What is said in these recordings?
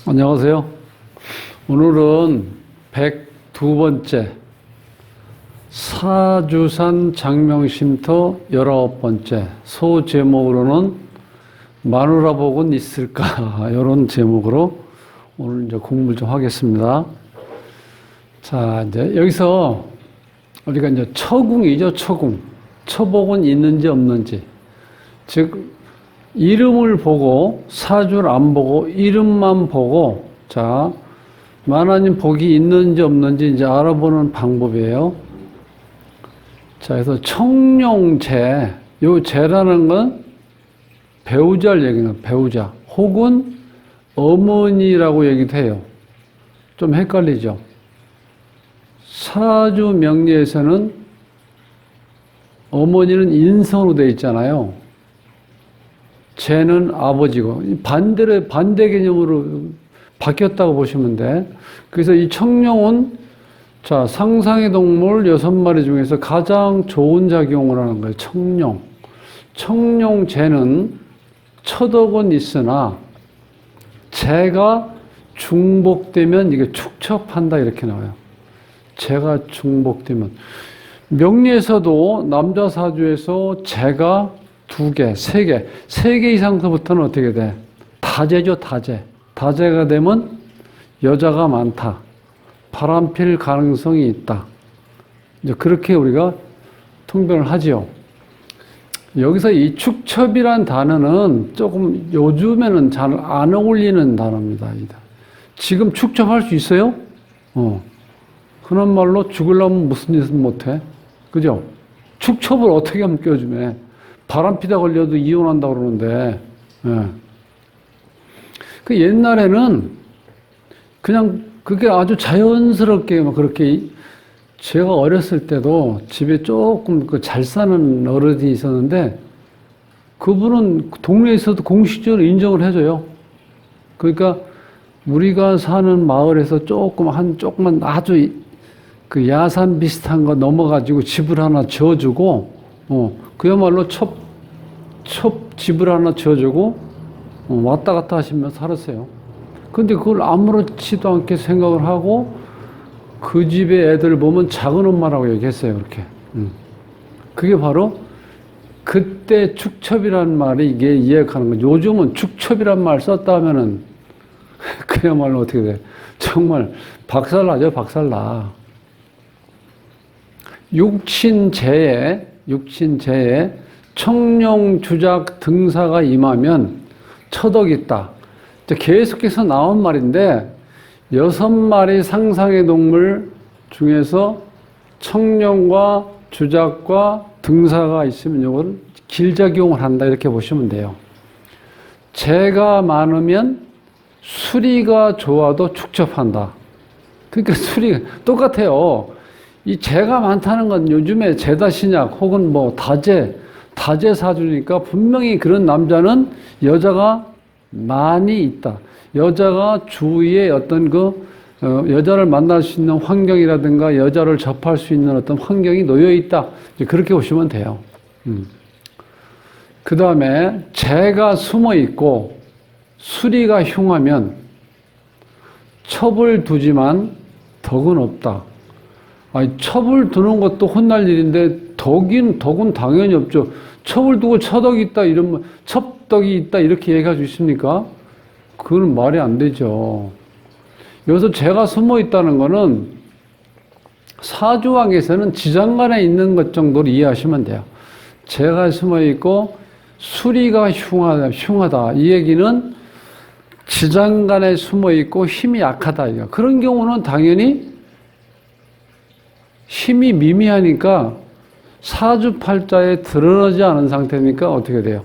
안녕하세요. 오늘은 102번째 사주산 장명쉼터 19번째 소 제목으로는 마누라복은 있을까? 이런 제목으로 오늘 이제 공부를 좀 하겠습니다. 자, 이제 여기서 우리가 이제 처궁이죠, 처궁. 처복은 있는지 없는지. 즉, 이름을 보고 사주를 안 보고 이름만 보고 자 만화님 복이 있는지 없는지 이제 알아보는 방법이에요. 자, 그래서 청룡재, 요 재라는 건 배우자를 얘기하는 배우자 혹은 어머니라고 얘기도 해요. 좀 헷갈리죠. 사주 명리에서는 어머니는 인성으로 되어 있잖아요. 쟤는 아버지고 반대 개념으로 바뀌었다고 보시면 돼. 그래서 이 청룡은 자 상상의 동물 6마리 중에서 가장 좋은 작용을 하는 거예요. 청룡. 청룡 쟤는 처덕은 있으나 쟤가 중복되면 이게 축첩한다 이렇게 나와요. 쟤가 중복되면 명리에서도 남자 사주에서 쟤가 2개, 3개, 3개 이상서부터는 어떻게 돼? 다재죠, 다재. 다재가 되면 여자가 많다. 바람필 가능성이 있다. 이제 그렇게 우리가 통변을 하지요. 여기서 이 축첩이란 단어는 조금 요즘에는 잘 안 어울리는 단어입니다. 지금 축첩할 수 있어요? 흔한 말로 죽으려면 무슨 짓은 못해? 그죠? 축첩을 어떻게 하면 껴주매? 바람피다 걸려도 이혼한다고 그러는데, 예. 그 옛날에는 그냥 그게 아주 자연스럽게 막 그렇게 제가 어렸을 때도 집에 조금 그 잘 사는 어른이 있었는데 그분은 동네에서도 공식적으로 인정을 해줘요. 그러니까 우리가 사는 마을에서 조금만 아주 그 야산 비슷한 거 넘어가지고 집을 하나 지어주고, 그야말로 첩 집을 하나 지어주고, 왔다 갔다 하시며 살았어요. 근데 그걸 아무렇지도 않게 생각을 하고, 그 집의 애들 보면 작은 엄마라고 얘기했어요, 그렇게. 그게 바로, 그때 축첩이라는 말이 이게 이해하는 거죠. 요즘은 축첩이란 말 썼다 하면은, 그야말로 어떻게 돼. 정말 박살나죠, 박살나. 육친재에 청룡 주작 등사가 임하면 처덕이 있다. 계속해서 나온 말인데 6마리 상상의 동물 중에서 청룡과 주작과 등사가 있으면 이건 길작용을 한다 이렇게 보시면 돼요. 재가 많으면 수리가 좋아도 축첩한다. 그러니까 수리가 똑같아요. 이 재가 많다는 건 요즘에 재다신약 혹은 뭐 다재 사주니까 분명히 그런 남자는 여자가 많이 있다. 여자가 주위에 어떤 여자를 만날 수 있는 환경이라든가 여자를 접할 수 있는 어떤 환경이 놓여 있다. 그렇게 보시면 돼요. 그 다음에 재가 숨어 있고 수리가 흉하면 첩을 두지만 덕은 없다. 아니, 첩을 두는 것도 혼날 일인데 덕은 당연히 없죠. 첩을 두고 처덕이 있다 이러면 첩덕이 있다 이렇게 얘기할 수 있습니까? 그건 말이 안 되죠. 여기서 재가 숨어 있다는 거는 사주왕에서는 지장간에 있는 것 정도로 이해하시면 돼요. 재가 숨어 있고 수리가 흉하다. 이 얘기는 지장간에 숨어 있고 힘이 약하다. 이거. 그런 경우는 당연히 힘이 미미하니까 사주팔자에 드러나지 않은 상태니까 어떻게 돼요?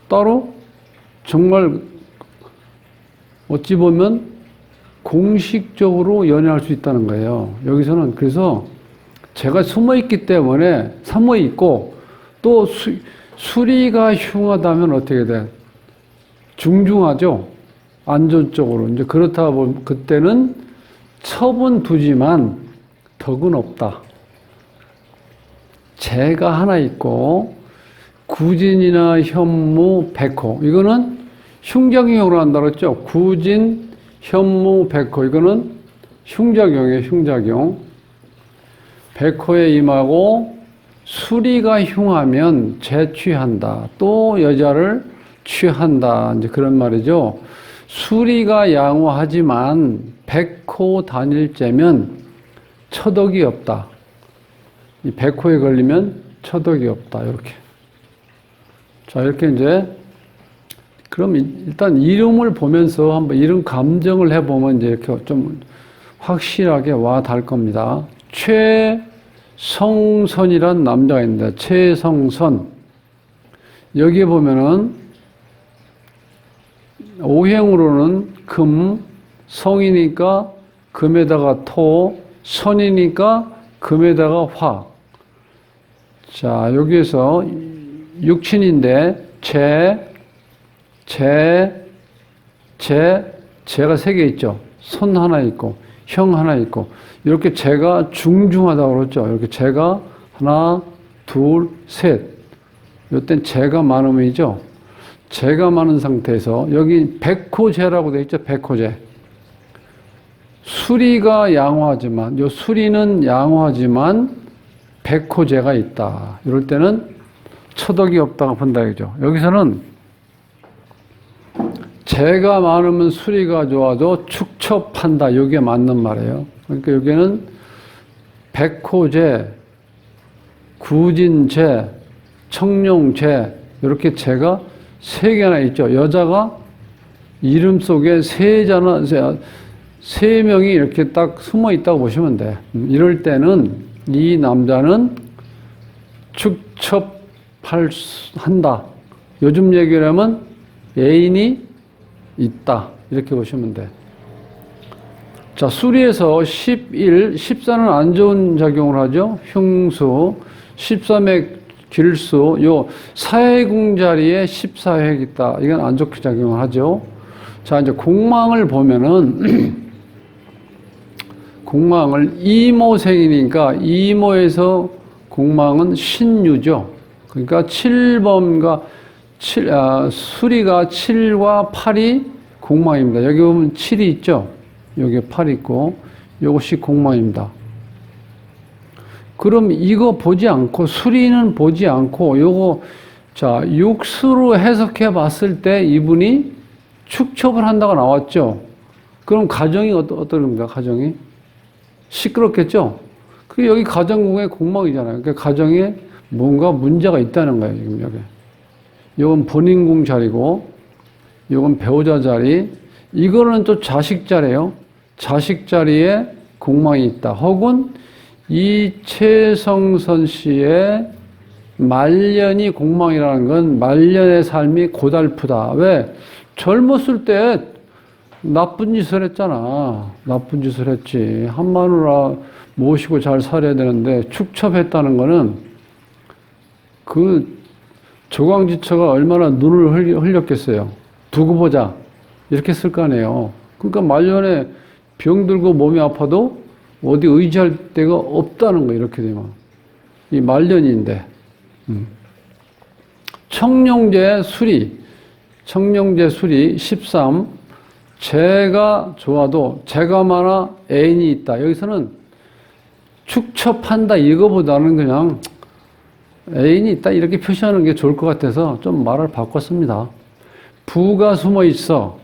따로 정말 어찌 보면 공식적으로 연애할 수 있다는 거예요. 여기서는 그래서 제가 숨어있기 때문에 숨어있고 또 수리가 흉하다면 어떻게 돼? 중중하죠? 안전적으로. 이제 그렇다 보면 그때는 첩은 두지만 덕은 없다. 재가 하나 있고 구진이나 현무, 백호 이거는 흉작용으로 한다 그랬죠. 구진, 현무, 백호. 이거는 흉작용이에요. 흉작용. 백호에 임하고 수리가 흉하면 재취한다. 또 여자를 취한다. 이제 그런 말이죠. 수리가 양호하지만 백호 단일째면 처덕이 없다. 이 백호에 걸리면 처덕이 없다. 이렇게. 자, 이렇게 이제 그럼 일단 이름을 보면서 한번 이름 감정을 해보면 이제 이렇게 좀 확실하게 와 닿을 겁니다. 최성선이란 남자가 있는데, 최성선. 여기 보면은 오행으로는 금, 성이니까 금에다가 토, 선이니까 금에다가 화. 자, 여기에서 육친인데, 제가 세 개 있죠. 선 하나 있고, 형 하나 있고, 이렇게 제가 중중하다고 그랬죠. 이렇게 제가 하나, 둘, 셋. 이땐 제가 많으면이죠. 제가 많은 상태에서, 여기 백호제라고 되어 있죠. 백호제. 수리가 양호하지만, 요 수리는 양호하지만, 백호제가 있다. 이럴 때는 처덕이 없다고 본다, 이죠. 여기서는 재가 많으면 수리가 좋아도 축첩한다. 이게 맞는 말이에요. 그러니까 여기는 백호재, 구진재, 청룡재 이렇게 재가 세 개나 있죠. 여자가 이름 속에 세 명이 이렇게 딱 숨어 있다고 보시면 돼. 이럴 때는 이 남자는 축첩한다. 요즘 얘기를 하면 애인이 있다. 이렇게 보시면 돼. 자, 수리에서 11, 14는 안 좋은 작용을 하죠. 흉수, 13의 길수, 요 사해궁 자리에 14핵 있다. 이건 안 좋게 작용을 하죠. 자, 이제 공망을 보면은, 공망을 이모생이니까 이모에서 공망은 신유죠. 그러니까 7범과 수리가 7과 8이 공망입니다. 여기 보면 7이 있죠? 여기 8 있고, 이것이 공망입니다. 그럼 이거 보지 않고, 수리는 보지 않고, 요거, 자, 육수로 해석해 봤을 때 이분이 축첩을 한다고 나왔죠? 그럼 가정이 어떤 겁니까? 가정이? 시끄럽겠죠? 그 여기 가정궁의 공망이잖아요. 그러니까 가정에 뭔가 문제가 있다는 거예요, 지금 여기. 이건 본인궁 자리고, 이건 배우자 자리, 이거는 또 자식 자리예요. 자식 자리에 공망이 있다. 혹은 이 최성선 씨의 말년이 공망이라는 건 말년의 삶이 고달프다. 왜? 젊었을 때 나쁜 짓을 했잖아. 나쁜 짓을 했지. 한 마누라 모시고 잘 살아야 되는데 축첩했다는 거는 그 조광지처가 얼마나 눈을 흘렸겠어요. 두고 보자. 이렇게 쓸 거 아니에요. 그러니까 말년에 병들고 몸이 아파도 어디 의지할 데가 없다는 거예요. 이렇게 되면. 이 말년인데. 청룡제 수리. 청룡제 수리 13. 재가 좋아도 재가 많아 애인이 있다. 여기서는 축첩한다 이거보다는 그냥 애인이 있다 이렇게 표시하는 게 좋을 것 같아서 좀 말을 바꿨습니다. 부가 숨어 있어.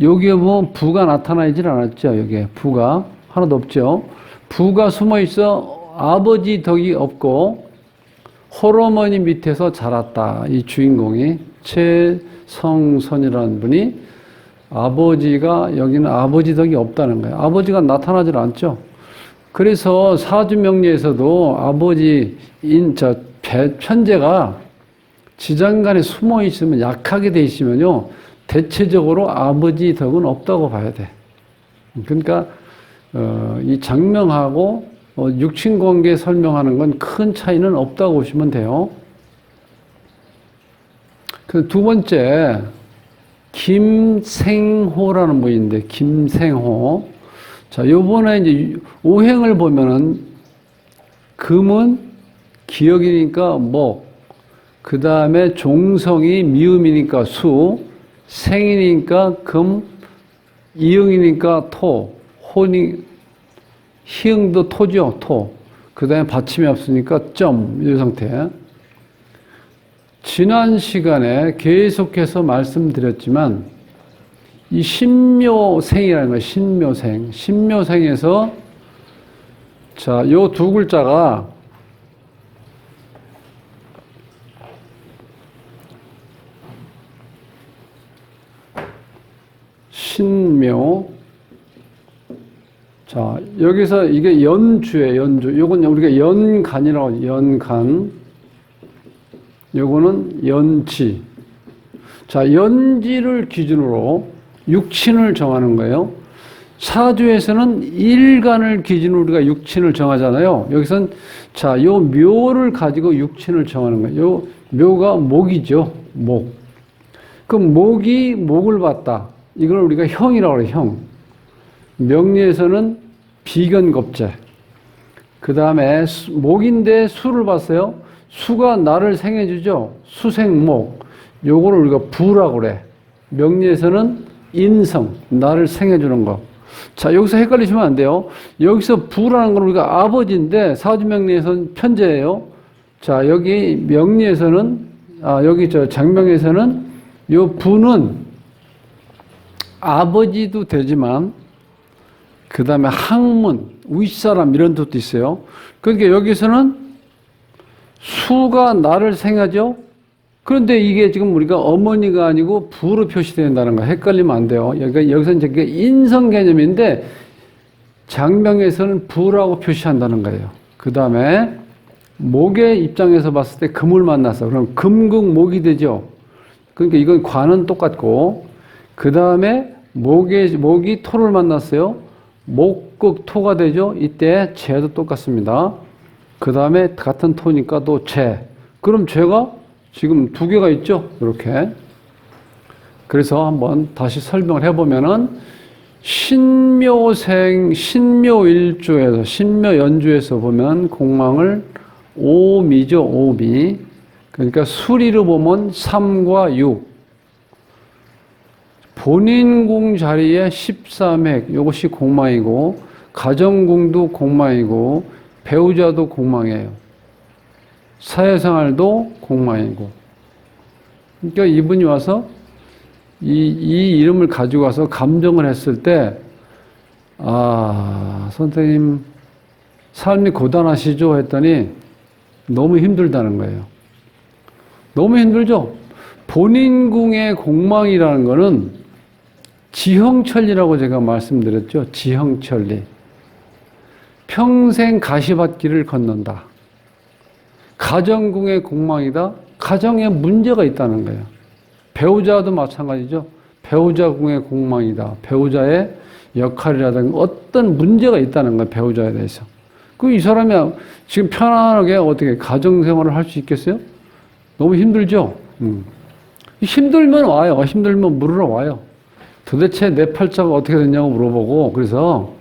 여기에 뭐 부가 나타나질 않았죠. 여기에 부가 하나도 없죠. 부가 숨어 있어. 아버지 덕이 없고 홀어머니 밑에서 자랐다. 이 주인공이 최성선이라는 분이 아버지가 여기는 아버지 덕이 없다는 거예요. 아버지가 나타나질 않죠. 그래서 사주명리에서도 아버지인 편제가 지장간에 숨어 있으면 약하게 돼 있으면요. 대체적으로 아버지 덕은 없다고 봐야 돼. 그러니까 이 장명하고 육친관계 설명하는 건 큰 차이는 없다고 보시면 돼요. 그 두 번째 김생호라는 분인데 김생호. 자, 요번에 이제 오행을 보면은 금은 기역이니까 목, 그 다음에 종성이 미음이니까 수, 생이니까 금, 이응이니까 토, 혼이, 희응도 토죠, 토. 그 다음에 받침이 없으니까 점, 이 상태. 지난 시간에 계속해서 말씀드렸지만, 이 신묘생이라는 거예요, 신묘생. 신묘생에서, 자, 요 두 글자가 신묘. 자, 여기서 이게 연주예요, 연주. 요건 우리가 연간이라고 하죠, 연간. 요거는 연지. 자, 연지를 기준으로 육친을 정하는 거예요. 사주에서는 일간을 기준으로 우리가 육친을 정하잖아요. 여기선 자, 요 묘를 가지고 육친을 정하는 거예요. 요 묘가 목이죠, 목. 그럼 목이 목을 봤다. 이걸 우리가 형이라고 해요, 형. 명리에서는 비견겁재. 그 다음에 목인데 수를 봤어요. 수가 나를 생해주죠. 수생목. 요거를 우리가 부라고 그래. 명리에서는 인성, 나를 생해주는 거. 자, 여기서 헷갈리시면 안 돼요. 여기서 부라는 건 우리가 아버지인데 사주명리에서는 편제예요. 자, 여기 명리에서는, 여기 장명에서는 요 부는 아버지도 되지만 그 다음에 학문, 윗사람 이런 뜻도 있어요. 그러니까 여기서는 수가 나를 생하죠. 그런데 이게 지금 우리가 어머니가 아니고 부로 표시된다는 거 헷갈리면 안 돼요. 여기서는 이제 인성 개념인데 장명에서는 부라고 표시한다는 거예요. 그 다음에 목의 입장에서 봤을 때 금을 만났어. 그럼 금극목이 되죠. 그러니까 이건 관은 똑같고 그 다음에 목이 토를 만났어요. 목극토가 되죠. 이때 재도 똑같습니다. 그 다음에 같은 토니까 또 재. 그럼 재가 지금 두 개가 있죠. 이렇게. 그래서 한번 다시 설명을 해보면은 신묘생, 신묘일주에서, 신묘연주에서 보면 공망을 오미죠. 오미. 그러니까 수리로 보면 3과 6. 본인궁 자리에 13핵, 이것이 공망이고, 가정궁도 공망이고, 배우자도 공망이에요. 사회생활도 공망이고. 그러니까 이분이 와서 이 이름을 가지고 와서 감정을 했을 때, 선생님, 삶이 고단하시죠? 했더니 너무 힘들다는 거예요. 너무 힘들죠? 본인궁의 공망이라는 거는 지형천리라고 제가 말씀드렸죠. 지형천리. 평생 가시밭길을 걷는다. 가정궁의 공망이다. 가정에 문제가 있다는 거예요. 배우자도 마찬가지죠. 배우자궁의 공망이다. 배우자의 역할이라든가 어떤 문제가 있다는 거예요. 배우자에 대해서. 이 사람이 지금 편안하게 어떻게 가정생활을 할 수 있겠어요? 너무 힘들죠? 힘들면 와요. 힘들면 물으러 와요. 도대체 내 팔자가 어떻게 됐냐고 물어보고, 그래서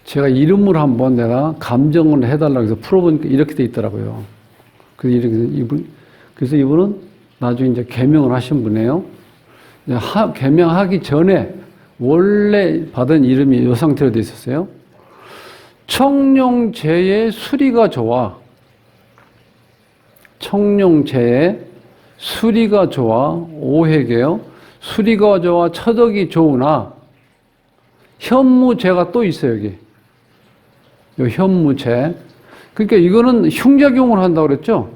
제가 이름을 한번 내가 감정을 해달라고 해서 풀어보니까 이렇게 돼 있더라고요. 그래서 이분은 나중에 이제 개명을 하신 분이에요. 개명하기 전에 원래 받은 이름이 이 상태로 돼 있었어요. 청룡재의 수리가 좋아. 청룡재의 수리가 좋아. 오해계요. 수리가 좋아, 처덕이 좋으나 현무재가 또 있어요, 여기. 요 현무재. 그러니까 이거는 흉작용을 한다고 그랬죠?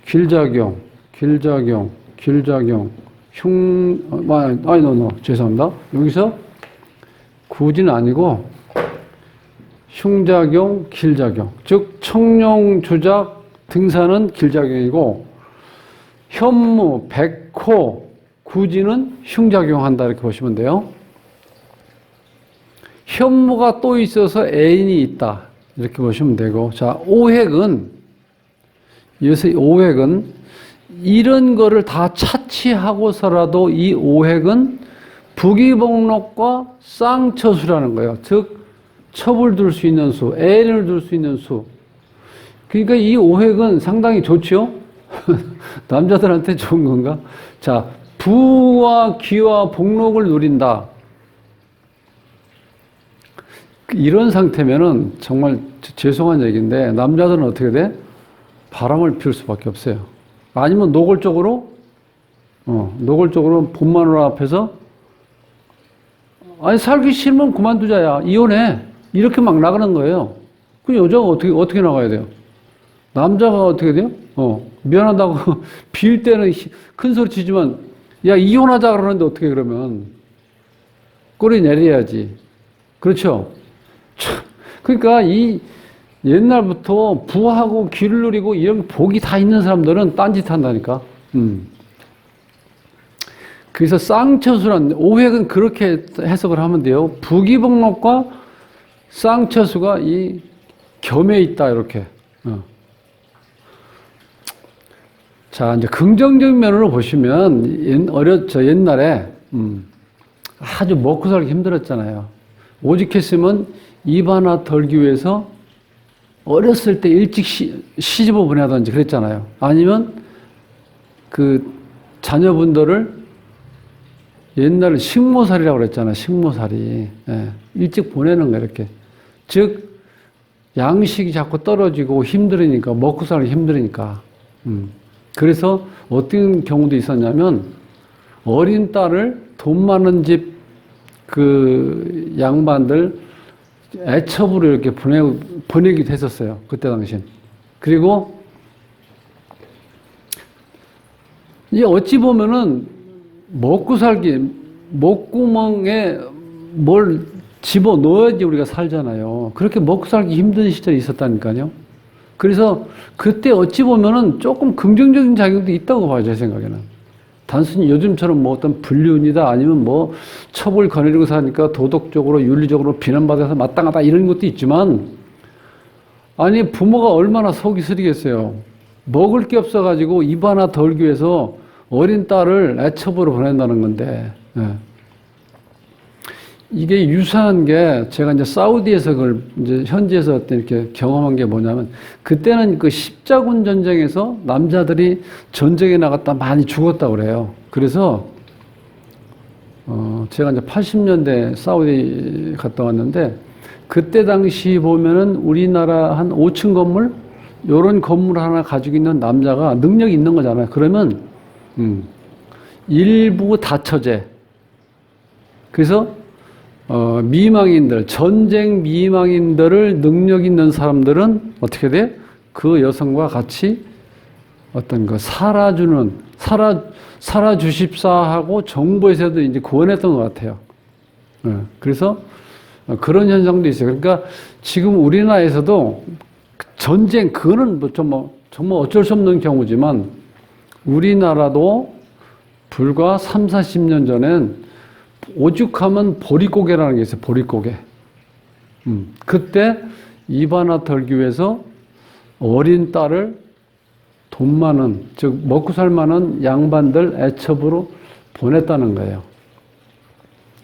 길작용, 죄송합니다. 여기서 구진 아니고 흉작용, 길작용. 즉, 청룡주작 등산은 길작용이고, 현무, 백호, 구지는 흉작용한다 이렇게 보시면 돼요. 현무가 또 있어서 애인이 있다 이렇게 보시면 되고, 자, 오획은 이런 거를 다 차치하고서라도 이 오획은 부귀복록과 쌍처수라는 거예요. 즉 첩을 둘 수 있는 수, 애인을 둘 수 있는 수. 그러니까 이 오획은 상당히 좋죠. 남자들한테 좋은 건가? 자, 부와 귀와 복록을 누린다. 이런 상태면은 정말 죄송한 얘기인데 남자들은 어떻게 돼? 바람을 피울 수밖에 없어요. 아니면 노골적으로 본 마누라 앞에서 아니 살기 싫으면 그만두자야 이혼해 이렇게 막 나가는 거예요. 그 여자가 어떻게 나가야 돼요? 남자가 어떻게 돼요? 미안하다고 빌 때는 큰 소리 치지만 야 이혼하자 그러는데 어떻게 그러면 꼬리 내려야지. 그렇죠? 그러니까 이 옛날부터 부하고 귀를 누리고 이런 복이 다 있는 사람들은 딴짓 한다니까. 그래서 쌍처수란 오획은 그렇게 해석을 하면 돼요. 부귀복록과 쌍처수가 이 겸해 있다 이렇게. 자 이제 긍정적인 면으로 보시면 옛날에 아주 먹고 살기 힘들었잖아요. 오직했으면 입 하나 덜기 위해서 어렸을 때 일찍 시집을 보내든지 그랬잖아요. 아니면 그 자녀분들을 옛날에 식모살이라고 그랬잖아요. 식모살이. 예. 일찍 보내는 거예요, 이렇게. 즉, 양식이 자꾸 떨어지고 힘들으니까, 먹고 살기 힘들으니까. 그래서 어떤 경우도 있었냐면, 어린 딸을 돈 많은 집 그 양반들 애첩으로 이렇게 보내기도 했었어요. 그때 당시엔. 그리고, 이제 어찌 보면은, 먹고 살기, 목구멍에 뭘 집어 넣어야지 우리가 살잖아요. 그렇게 먹고 살기 힘든 시절이 있었다니까요. 그래서 그때 어찌 보면은 조금 긍정적인 작용도 있다고 봐요, 제 생각에는. 단순히 요즘처럼 뭐 어떤 불륜이다 아니면 뭐 첩을 거느리고 사니까 도덕적으로 윤리적으로 비난받아서 마땅하다 이런 것도 있지만 아니 부모가 얼마나 속이 쓰리겠어요. 먹을 게 없어가지고 입 하나 덜기 위해서 어린 딸을 애첩으로 보낸다는 건데, 예. 이게 유사한 게 제가 이제 사우디에서 그걸 이제 현지에서 어떤 이렇게 경험한 게 뭐냐면 그때는 그 십자군 전쟁에서 남자들이 전쟁에 나갔다 많이 죽었다고 그래요. 그래서, 제가 이제 80년대 사우디 갔다 왔는데 그때 당시 보면은 우리나라 한 5층 건물, 요런 건물 하나 가지고 있는 남자가 능력이 있는 거잖아요. 그러면 일부 다처제. 그래서, 미망인들, 전쟁 미망인들을 능력 있는 사람들은 어떻게 돼? 그 여성과 같이 어떤 거 살아주십사 하고 정부에서도 이제 구원했던 것 같아요. 그래서 그런 현상도 있어요. 그러니까 지금 우리나라에서도 전쟁, 그거는 정말 어쩔 수 없는 경우지만 우리나라도 불과 3, 40년 전엔 오죽하면 보릿고개라는 게 있어요. 보릿고개. 그때 입 하나 덜기 위해서 어린 딸을 돈 많은, 즉 먹고 살 만한 양반들 애첩으로 보냈다는 거예요.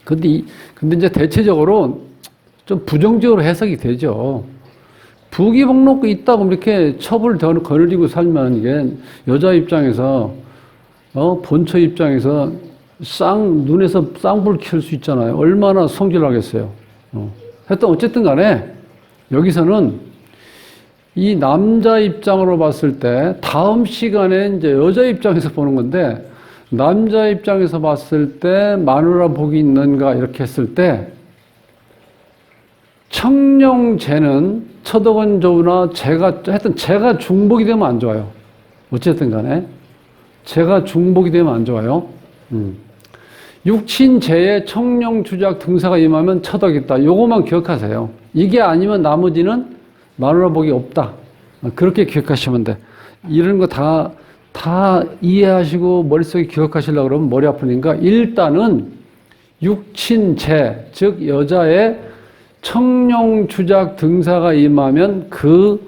근데 이제 대체적으로 좀 부정적으로 해석이 되죠. 부귀복록이 있다고 이렇게 첩을 거느리고 살면 이게 여자 입장에서 본처 입장에서 눈에서 쌍불 켤 수 있잖아요. 얼마나 성질나겠어요. 하여튼 어쨌든 간에 여기서는 이 남자 입장으로 봤을 때 다음 시간에 이제 여자 입장에서 보는 건데 남자 입장에서 봤을 때 마누라 복이 있는가 이렇게 했을 때 청룡제는 처덕은 좋으나 제가 중복이 되면 안 좋아요. 어쨌든 간에 제가 중복이 되면 안 좋아요. 육친제에 청룡주작 등사가 임하면 처덕이 있다. 요거만 기억하세요. 이게 아니면 나머지는 마누라 복이 없다. 그렇게 기억하시면 돼. 이런 거 다 이해하시고 머릿속에 기억하시려고 그러면 머리 아프니까 일단은 육친제, 즉 여자의 청룡주작 등사가 임하면 그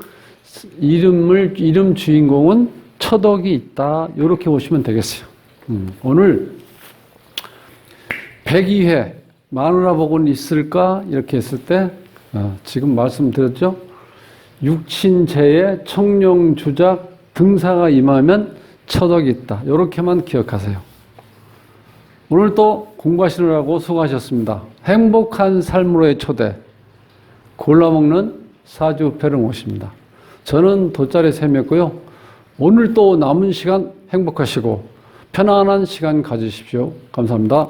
이름 주인공은 처덕이 있다. 이렇게 보시면 되겠어요. 오늘 102회 마누라 복은 있을까? 이렇게 했을 때 지금 말씀드렸죠? 육친제의 청룡주작 등사가 임하면 처덕이 있다. 이렇게만 기억하세요. 오늘 또 공부하시느라고 수고하셨습니다. 행복한 삶으로의 초대, 골라먹는 사주fellow 모십니다. 저는 돗자리 샘이었고요. 오늘 또 남은 시간 행복하시고 편안한 시간 가지십시오. 감사합니다.